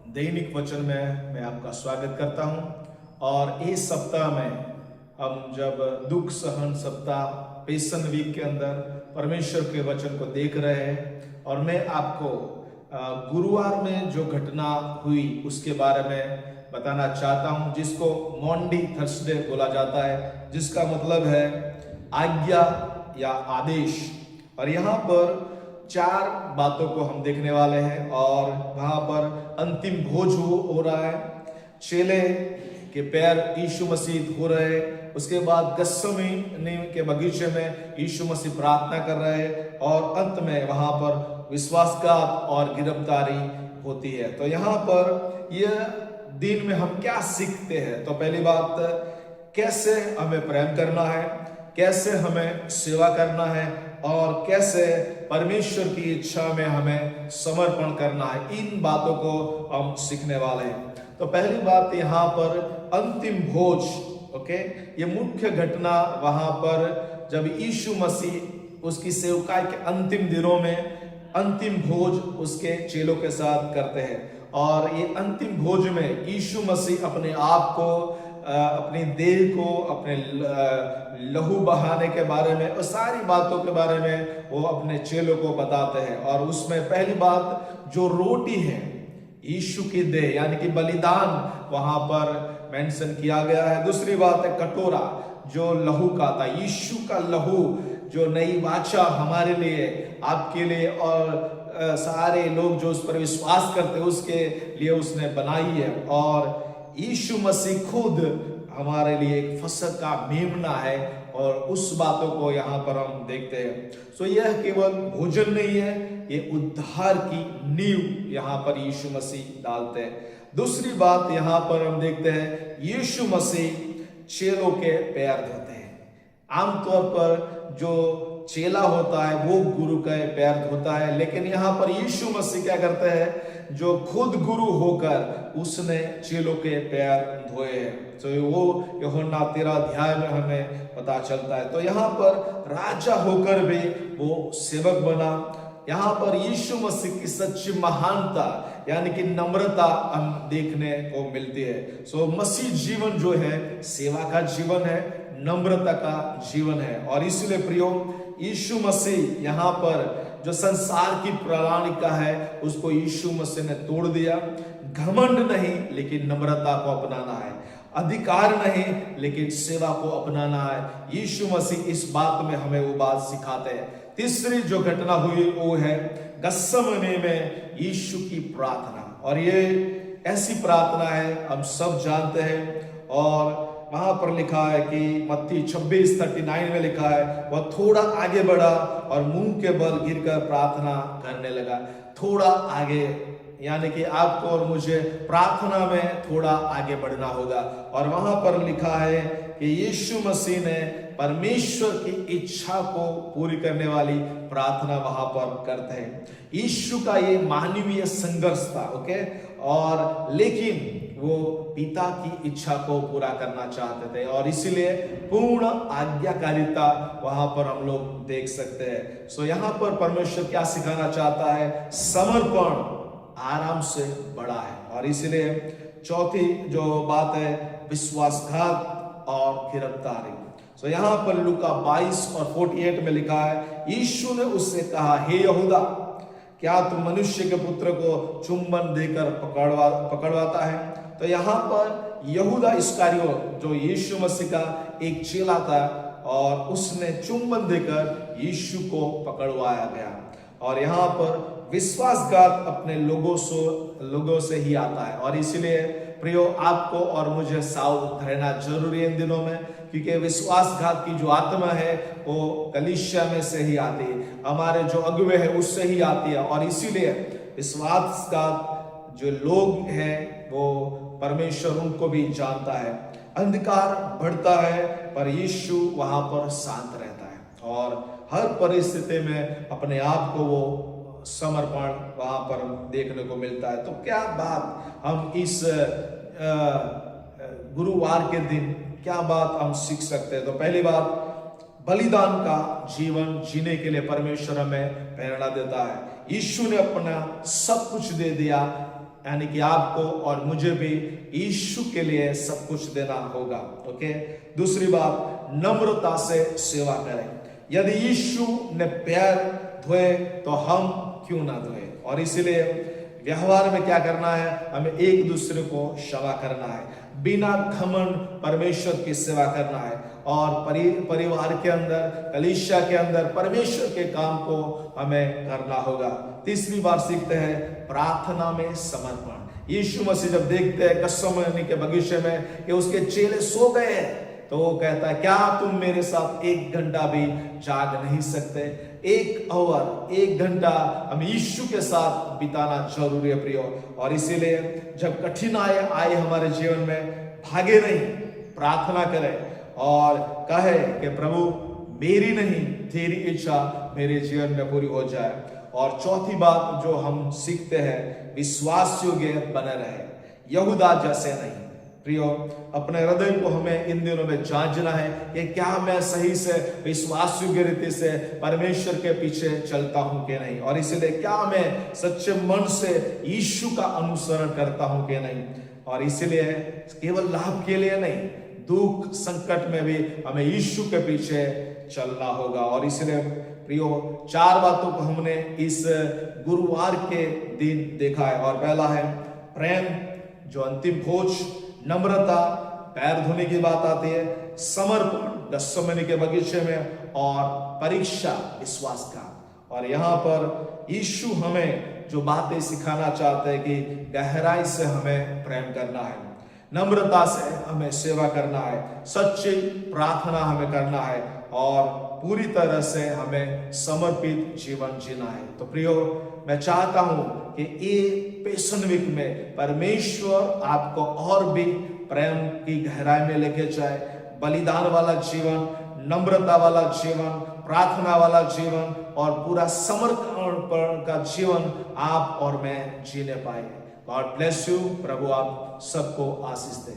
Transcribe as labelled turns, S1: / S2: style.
S1: दैनिक वचन में मैं आपका स्वागत करता हूं। और इस सप्ताह में हम जब दुख सहन सप्ताह पैशन वीक के अंदर परमेश्वर के वचन को देख रहे हैं, और मैं आपको गुरुवार में जो घटना हुई उसके बारे में बताना चाहता हूं, जिसको मॉन्डी थर्सडे बोला जाता है, जिसका मतलब है आज्ञा या आदेश। और यहाँ पर 4 बातों को हम देखने वाले हैं, और वहां पर अंतिम भोज हो रहा है। चेले के पैर यीशु मसीह धो रहे, उसके बाद गत्सेमनी के बगीचे में यीशु मसीह प्रार्थना कर रहे हैं, और अंत में वहां पर विश्वासघात और गिरफ्तारी होती है। तो यहाँ पर यह दिन में हम क्या सीखते हैं? तो पहली बात, कैसे हमें प्रेम करना है, कैसे हमें सेवा करना है, और कैसे परमेश्वर की इच्छा में हमें समर्पण करना है। इन बातों को हम सीखने वाले हैं। तो पहली बात यहाँ पर अंतिम भोज। ओके, ये मुख्य घटना वहां पर जब यीशु मसीह उसकी सेवकाई के अंतिम दिनों में अंतिम भोज उसके चेलों के साथ करते हैं। और ये अंतिम भोज में यीशु मसीह अपने आप को, अपनी देह को, अपने लहू बहाने के बारे में और सारी बातों के बारे में वो अपने चेलों को बताते हैं। और उसमें पहली बात जो रोटी है, यीशु की देह यानी कि बलिदान वहां पर मेंशन किया गया है। दूसरी बात है कटोरा जो लहू का था, यीशु का लहू जो नई वाचा हमारे लिए, आपके लिए और सारे लोग जो उस पर विश्वास करते हैं उसके लिए उसने बनाई है। और यीशु मसीह खुद हमारे लिए एक फसह का मेमना है, और उस बातों को यहाँ पर हम देखते हैं। सो यह केवल भोजन नहीं है, ये उद्धार की नींव यहाँ पर यीशु मसीह डालते हैं। दूसरी बात यहाँ पर हम देखते हैं, यीशु मसीह चेलों के पैर धोते हैं। आमतौर पर जो चेला होता है वो गुरु के पैर धोता है, लेकिन यहाँ पर यीशु मसीह क्या करते हैं, जो खुद गुरु होकर उसने चेलों के पैर धोए हैं। तो वो यूहन्ना 13 अध्याय में हमें पता चलता है। तो यहाँ पर राजा होकर भी वो सेवक बना। यहाँ पर यीशु मसीह की सच्ची महानता यानी कि नम्रता हम देखने को मिलती है। सो मसीह जीवन जो है सेवा का जीवन है, नम्रता का जीवन है। और इसलिए प्रियो, यीशु मसीह यहाँ पर जो संसार की प्रणाली का है उसको यीशु मसीह ने तोड़ दिया। घमंड नहीं लेकिन नम्रता को अपनाना है, अधिकार नहीं लेकिन सेवा को अपनाना है। यीशु मसीह इस बात में हमें वो बात सिखाते हैं। तीसरी जो घटना हुई वो है गत्सेमनी में यीशु की प्रार्थना। और ये ऐसी प्रार्थना है हम सब जानते हैं, और वहां पर लिखा है कि मत्ती 26:39 में लिखा है, वह थोड़ा आगे बढ़ा और मुंह के बल गिरकर प्रार्थना करने लगा। थोड़ा आगे यानी कि आपको और मुझे प्रार्थना में थोड़ा आगे बढ़ना होगा। और वहां पर लिखा है कि यीशु मसीह ने परमेश्वर की इच्छा को पूरी करने वाली प्रार्थना वहां पर करते हैं। यीशु का ये मानवीय संघर्ष था, ओके, और लेकिन वो पिता की इच्छा को पूरा करना चाहते थे, और इसीलिए पूर्ण आज्ञाकारिता वहां पर हम लोग देख सकते हैं। सो यहाँ पर परमेश्वर क्या सिखाना चाहता है, समर्पण आराम से बड़ा है। और इसलिए चौथी जो बात है, विश्वासघात और गिरफ्तारी। सो यहाँ पर लूका 22 और 48 में लिखा है, यीशु ने उससे कहा, हे यहूदा, क्या तू मनुष्य के पुत्र को चुंबन देकर पकड़वाता है? तो यहाँ पर यहूदा इस्करियोत जो यीशु मसीह का एक चेला था, और उसने चुंबन देकर यीशु को पकड़वाया गया। और यहाँ पर विश्वासघात अपने लोगों से ही आता है। और इसलिए प्रियो, आपको और मुझे सावधान रहना जरूरी है इन दिनों में, क्योंकि विश्वासघात की जो आत्मा है वो कलीसिया में से ही आती है, हमारे जो अगुवे हैं उससे ही आती है। और इसीलिए विश्वासघात जो लोग हैं वो परमेश्वर उनको भी जानता है। अंधकार बढ़ता है पर यीशु वहां पर शांत रहता है, और हर परिस्थिति में अपने आप को वो समर्पण वहां पर देखने को मिलता है। तो क्या बात हम इस गुरुवार के दिन क्या बात हम सीख सकते हैं? तो पहली बात, बलिदान का जीवन जीने के लिए परमेश्वर हमें प्रेरणा देता है। यीशु ने अपना सब कुछ दे दिया यानी कि आपको और मुझे भी यीशु के लिए सब कुछ देना होगा। ओके, दूसरी बात, नम्रता से सेवा करें। यदि यीशु ने पैर धोए तो हम क्यों ना धोए। और इसीलिए व्यवहार में क्या करना है, हमें एक दूसरे को क्षमा करना है, बिना घमंड परमेश्वर की सेवा करना है, और परिवार के अंदर, कलीसिया के अंदर परमेश्वर के काम को हमें करना होगा। तीसरी बात सीखते हैं प्रार्थना में समर्पण। यीशु मसीह जब देखते हैं गethसेमनी के बगीचे में कि उसके चेले सो गए हैं, तो वो कहता है क्या तुम मेरे साथ 1 घंटा भी जाग नहीं सकते। 1 आवर 1 घंटा हम यीशु के साथ बिताना जरूरी है प्रियो। और इसीलिए जब कठिनाई आए हमारे जीवन में, भागे नहीं, प्रार्थना करें और कहे कि प्रभु मेरी नहीं तेरी इच्छा मेरे जीवन में पूरी हो जाए। और चौथी बात जो हम सीखते हैं, विश्वास योग्य बने रहे, यहूदा जैसे नहीं। प्रियो, अपने हृदय को हमें इन दिनों में जांचना है कि क्या मैं सही से विश्वास योग्य रीति से परमेश्वर के पीछे चलता हूं कि नहीं, और इसलिए क्या मैं सच्चे मन से यीशु का अनुसरण करता हूं कि नहीं। और इसलिए केवल लाभ के लिए नहीं, दुख संकट में भी हमें यीशु के पीछे चलना होगा। और इसलिए प्रियो, 4 बातों को हमने इस गुरुवार के दिन देखा है। और पहला है प्रेम, जो अंतिम भोज, नम्रता, पैर धोने की बात आती है, समर्पण गethसेमनी के बगीचे में, और परीक्षा विश्वास का। और यहाँ पर यीशु हमें जो बातें सिखाना चाहते हैं कि गहराई से हमें प्रेम करना है, नम्रता से हमें सेवा करना है, सच्ची प्रार्थना हमें करना है, और पूरी तरह से हमें समर्पित जीवन जीना है। तो प्रियो, मैं चाहता हूं कि ये पैशन वीक में परमेश्वर आपको और भी प्रेम की गहराई में लेके जाए, बलिदान वाला जीवन, नम्रता वाला जीवन, प्रार्थना वाला जीवन, और पूरा समर्पण का जीवन आप और मैं जीने पाए। God bless you. प्रभु आप सबको आशीष दे।